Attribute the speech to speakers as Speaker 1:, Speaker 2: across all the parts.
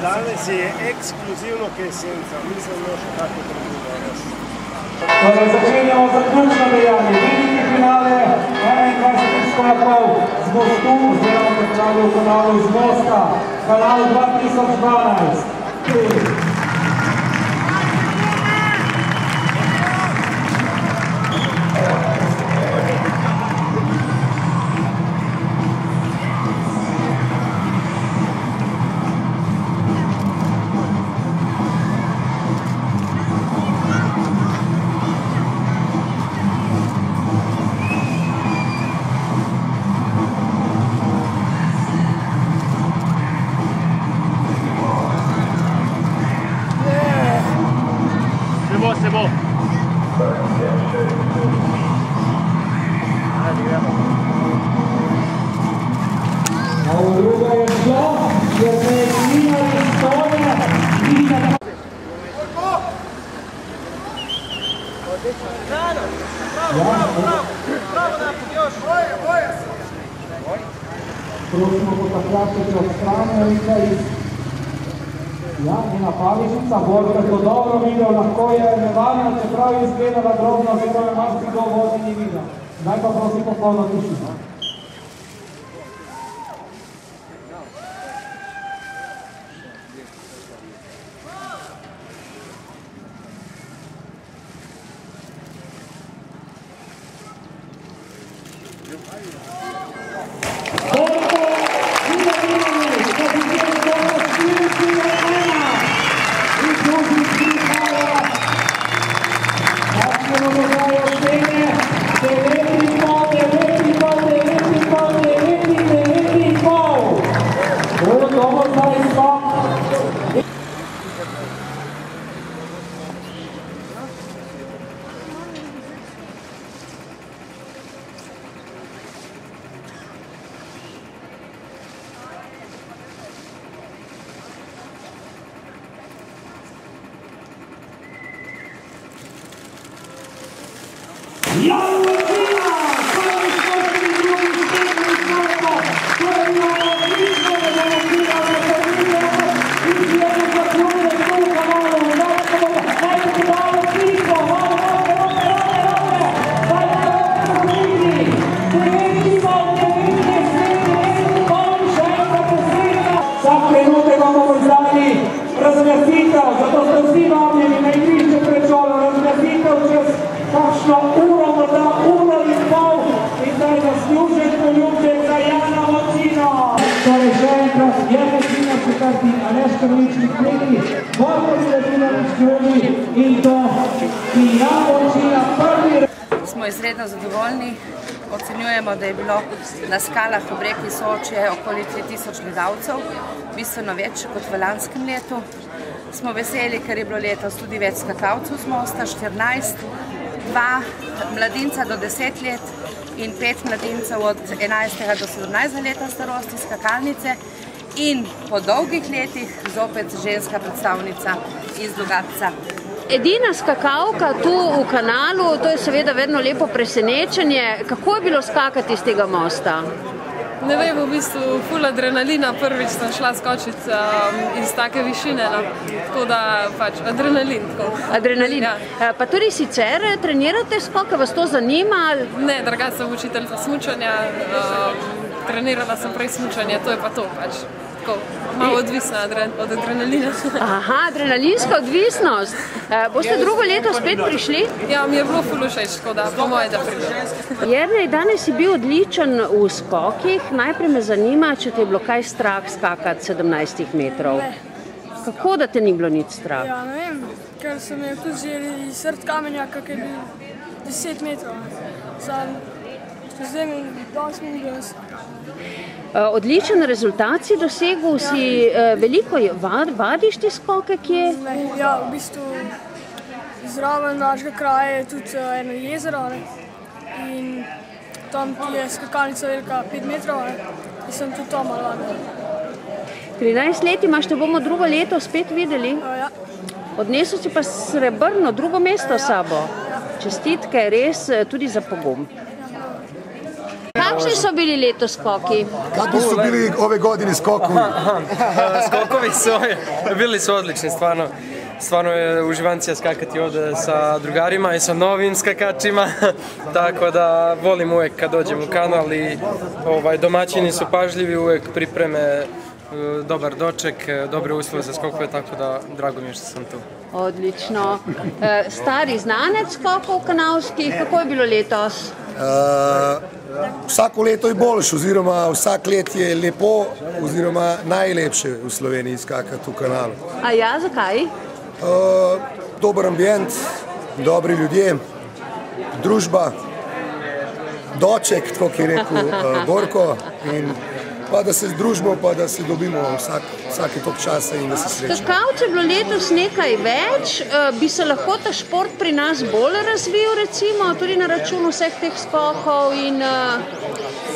Speaker 1: Danes je ekskluzivno kaj senca, mislim, da še tako trenutno res.
Speaker 2: Začenjamo zaključno dejanje, veliki finale 21 skokov z mostu, oziroma kot pravi v kanalu z Mosta, kanal 2012.
Speaker 1: C'est bon.
Speaker 2: Prosimo potapljačiti od strane Ja, njena Pavišica, Borka to dobro videl, lahko je nevarna, čeprav je izgledala drobno, oziroma je marsikdo vozi ni videl. Zdaj pa prosim popolno tišino.
Speaker 3: Smo izredno zadovoljni. Ocenjujemo, da je bilo na skalah ob reki Soče okoli 3000 gledalcev, bistveno več kot v lanskem letu. Smo veseli, ker je bilo letos tudi več skakalcev z Mosta, 14, 2 mladinca do 10 let in 5 mladincev od 11. do 17. leta starosti skakalnice in po dolgih letih zopet ženska predstavnica iz Logatca.
Speaker 4: Edina skakalka tu v kanalu, to je seveda vedno lepo presenečenje. Kako je bilo skakati iz tega mosta?
Speaker 5: Ne vem, v bistvu ful adrenalina, prvič sem šla skočiti iz take višine, tako da pač adrenalin.
Speaker 4: Adrenalin. Pa tudi sicer trenirate skoke, vas to zanima?
Speaker 5: Ne, drugače sem učiteljica smučanja, trenirala sem prej smučanje, to je pa to pač. Malo odvisna od adrenalina.
Speaker 4: Aha, adrenalinska odvisnost. Boste drugo leto spet prišli?
Speaker 5: Ja, mi je bilo ful všeč, tako da po moje, da pridem.
Speaker 4: Jernej, danes si bil odličen v skokih. Najprej me zanima, če te je bilo kaj strah skakati 17 metrov. Kako da te ni bilo nič strah?
Speaker 6: Ja, ne vem, ker so me tudi želi iz srd kamenja, kak je bil 10 metrov. Zdaj mi danes mi ni bilo strah.
Speaker 4: Odličen rezultat si dosegel, si veliko vadiš te skoke, kje?
Speaker 6: Ja, v bistvu zraven našega kraja je tudi eno jezero in tam je skakalnica velika 5 metrov, in sem tudi to malo vadil.
Speaker 4: 13 let imaš, te bomo drugo leto spet videli.
Speaker 6: Ja.
Speaker 4: Odnesel si pa srebrno drugo mesto s sabo. Čestitke, res tudi za pogum. Kakšni so bili letos skoki?
Speaker 7: Kako su bili ove godine skokovi?
Speaker 8: Skokovi bili su odlični, stvarno. Stvarno je uživancija skakati ovdje sa drugarima i sa novim skakačima, tako da volim uvijek kad dođem u kanal i domaćini su pažljivi, uvijek pripreme dobar doček, dobre uslove za skokove, tako da drago mi je što sam tu.
Speaker 4: Odlično. Stari znanec skokov kanalskih, kako je bilo letos?
Speaker 7: Vsako leto je boljše, oziroma vsak let je lepo, oziroma najlepše v Sloveniji skakati v kanalu.
Speaker 4: A ja, zakaj?
Speaker 7: Dober ambient, dobri ljudje, družba, doček, tako ki je rekel Borko, in pa da se združimo, pa da se dobimo vsake toliko časa in da se srečamo.
Speaker 4: Skakalcev je bilo letos nekaj več, bi se lahko ta šport pri nas bolj razvil, recimo, tudi na račun vseh teh skokov in...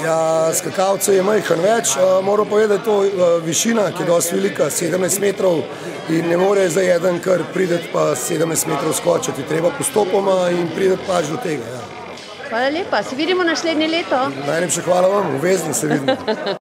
Speaker 7: Ja, skakalcev je majhen več, moram povedati to višina, ki je dosti velika, 17 metrov, in ne more za jeden kar prideti pa 17 metrov skočiti, treba postopoma in prideti pač do tega.
Speaker 4: Hvala lepa, se vidimo naslednje leto.
Speaker 7: Najlepša hvala vam, obvezno se vidimo.